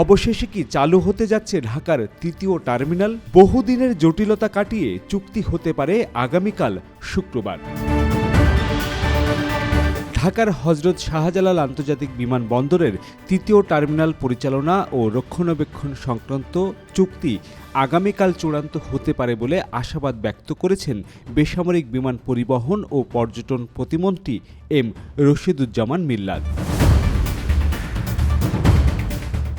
অবশেষে কি চালু হতে যাচ্ছে ঢাকার তৃতীয় টার্মিনাল? বহুদিনের জটিলতা কাটিয়ে চুক্তি হতে পারে আগামীকাল শুক্রবার। ঢাকার হযরত শাহজালাল আন্তর্জাতিক বিমানবন্দরের তৃতীয় টার্মিনাল পরিচালনা ও রক্ষণাবেক্ষণ সংক্রান্ত চুক্তি আগামীকাল চূড়ান্ত হতে পারে বলে আশাবাদ ব্যক্ত করেছেন বেসামরিক বিমান পরিবহন ও পর্যটন প্রতিমন্ত্রী এম রশিদুজ্জামান মিল্লাত।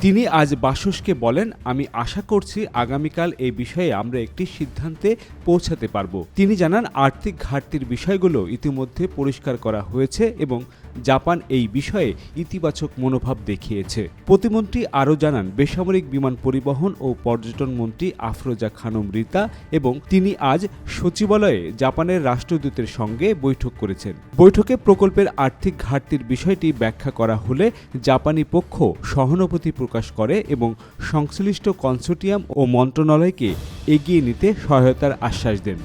তিনি আজ বাসসকে বলেন, আমি আশা করছি আগামীকাল এই বিষয়ে আমরা একটি সিদ্ধান্তে পৌঁছাতে পারব। তিনি জানান, আর্থিক ঘাটতির বিষয়গুলো ইতিমধ্যে পরিষ্কার করা হয়েছে এবং জাপান এই বিষয়ে ইতিবাচক মনোভাব দেখিয়েছে। প্রতিমন্ত্রী আরও জানান, বেসামরিক বিমান পরিবহন ও পর্যটন মন্ত্রী আফরোজা খানম রিতা এবং তিনি আজ সচিবালয়ে জাপানের রাষ্ট্রদূতের সঙ্গে বৈঠক করেছেন। বৈঠকে প্রকল্পের আর্থিক ঘাটতির বিষয়টি ব্যাখ্যা করা হলে জাপানি পক্ষ সহানুভূতি প্রকাশ করে এবং সংশ্লিষ্ট কনসোর্টিয়াম ও মন্ত্রণালয়কে এগিয়ে নিতে সহায়তার আশ্বাস দেন।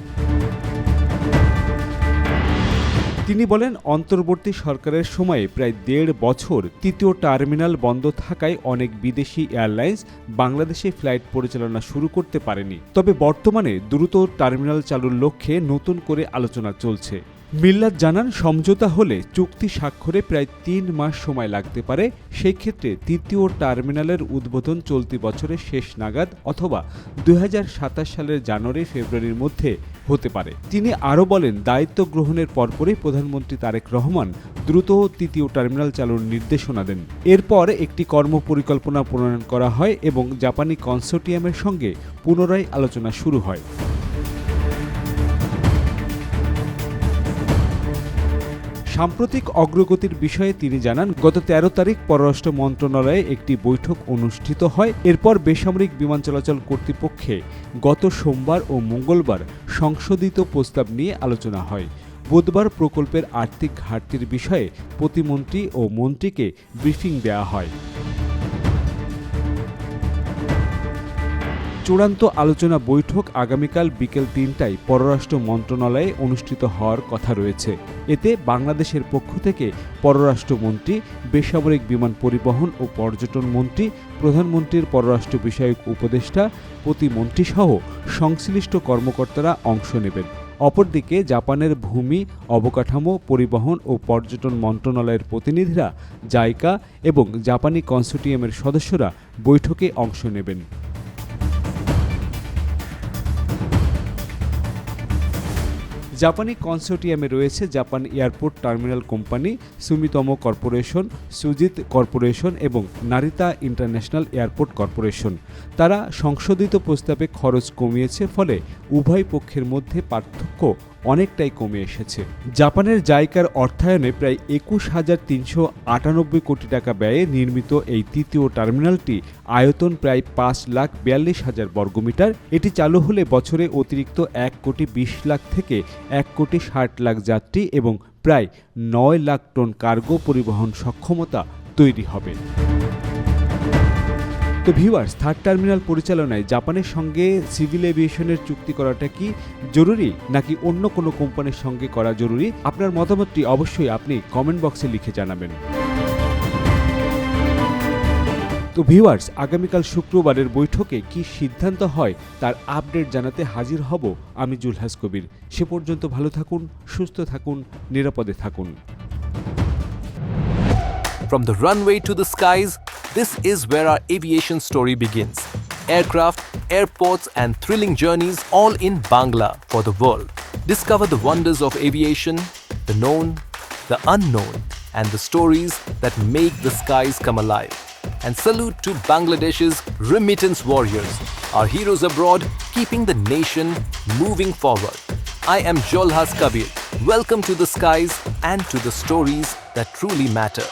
তিনি বলেন, অন্তর্বর্তী সরকারের সময়ে প্রায় ১.৫ বছর তৃতীয় টার্মিনাল বন্ধ থাকায় অনেক বিদেশি এয়ারলাইন্স বাংলাদেশে ফ্লাইট পরিচালনা শুরু করতে পারেনি। তবে বর্তমানে দ্রুত টার্মিনাল চালুর লক্ষ্যে নতুন করে আলোচনা চলছে। মিল্লাত জানান, সমঝোতা হলে চুক্তি স্বাক্ষরে প্রায় ৩ মাস সময় লাগতে পারে। সেই ক্ষেত্রে তৃতীয় টার্মিনালের উদ্বোধন চলতি বছরের শেষ নাগাদ অথবা ২০২৭ সালের জানুয়ারি-ফেব্রুয়ারির মধ্যে হতে পারে। তিনি আরও বলেন, দায়িত্ব গ্রহণের পরপরই প্রধানমন্ত্রী তারেক রহমান দ্রুত তৃতীয় টার্মিনাল চালুর নির্দেশনা দেন। এরপর একটি কর্মপরিকল্পনা প্রণয়ন করা হয় এবং জাপানি কনসোর্টিয়ামের সঙ্গে পুনরায় আলোচনা শুরু হয়। সাম্প্রতিক অগ্রগতির বিষয়ে তিনি জানান, গত ১৩ তারিখ পররাষ্ট্র মন্ত্রণালয়ে একটি বৈঠক অনুষ্ঠিত হয়। এরপর বেসামরিক বিমান চলাচল কর্তৃপক্ষে গত সোমবার ও মঙ্গলবার সংশোধিত প্রস্তাব নিয়ে আলোচনা হয়। বুধবার প্রকল্পের আর্থিক ঘাটতির বিষয়ে প্রতিমন্ত্রী ও মন্ত্রীকে ব্রিফিং দেওয়া হয়। চূড়ান্ত আলোচনা বৈঠক আগামীকাল বিকেল ৩টায় পররাষ্ট্র মন্ত্রণালয়ে অনুষ্ঠিত হওয়ার কথা রয়েছে। এতে বাংলাদেশের পক্ষ থেকে পররাষ্ট্রমন্ত্রী, বেসামরিক বিমান পরিবহন ও পর্যটন মন্ত্রী, প্রধানমন্ত্রীর পররাষ্ট্র বিষয়ক উপদেষ্টা, প্রতিমন্ত্রীসহ সংশ্লিষ্ট কর্মকর্তারা অংশ নেবেন। অপরদিকে জাপানের ভূমি, অবকাঠামো, পরিবহন ও পর্যটন মন্ত্রণালয়ের প্রতিনিধিরা, জাইকা এবং জাপানি কনসোর্টিয়ামের সদস্যরা বৈঠকে অংশ নেবেন। জাপানি কনসোর্টিয়ামে রয়েছে Japan airport terminal company, Sumitomo corporation, Sujit corporation এবং নারিতা ইন্টারন্যাশনাল এয়ারপোর্ট কর্পোরেশন। তারা সংশোধিত প্রস্তাবে খরচ কমিয়েছে, ফলে উভয় পক্ষের মধ্যে পার্থক্য অনেকটাই কমে এসেছে। জাপানের জাইকার অর্থায়নে প্রায় ২১,৩৯৮ কোটি টাকা ব্যয়ে নির্মিত এই তৃতীয় টার্মিনালটি আয়তন প্রায় ৫,৪২,০০০ বর্গমিটার। এটি চালু হলে বছরে অতিরিক্ত ১,২০,০০,০০০ থেকে ১,৬০,০০,০০০ যাত্রী এবং প্রায় ৯ লাখ টন কার্গো পরিবহন সক্ষমতা তৈরি হবে। তো ভিউয়ার্স, থার্ড টার্মিনাল পরিচালনায় জাপানের সঙ্গে সিভিল এভিয়েশনের চুক্তি করাটা কি জরুরি নাকি অন্য কোনো কোম্পানির সঙ্গে করা জরুরি? আপনার মতামতটি অবশ্যই আপনি কমেন্ট বক্সে লিখে জানাবেন। তো ভিউয়ার্স, আগামীকাল শুক্রবারের বৈঠকে কি সিদ্ধান্ত হয় তার আপডেট জানাতে হাজির হব আমি জুলহাস কবির। সে পর্যন্ত ভালো থাকুন, সুস্থ থাকুন, নিরাপদে থাকুন। From the runway to the skies, this is where our aviation story begins. Aircraft, airports, and thrilling journeys all in Bangla for the world. Discover the wonders of aviation, the known, the unknown, and the stories that make the skies come alive. And salute to Bangladesh's remittance warriors, our heroes abroad, keeping the nation moving forward. I am Jolhas Kabir. Welcome to the skies and to the stories that truly matter.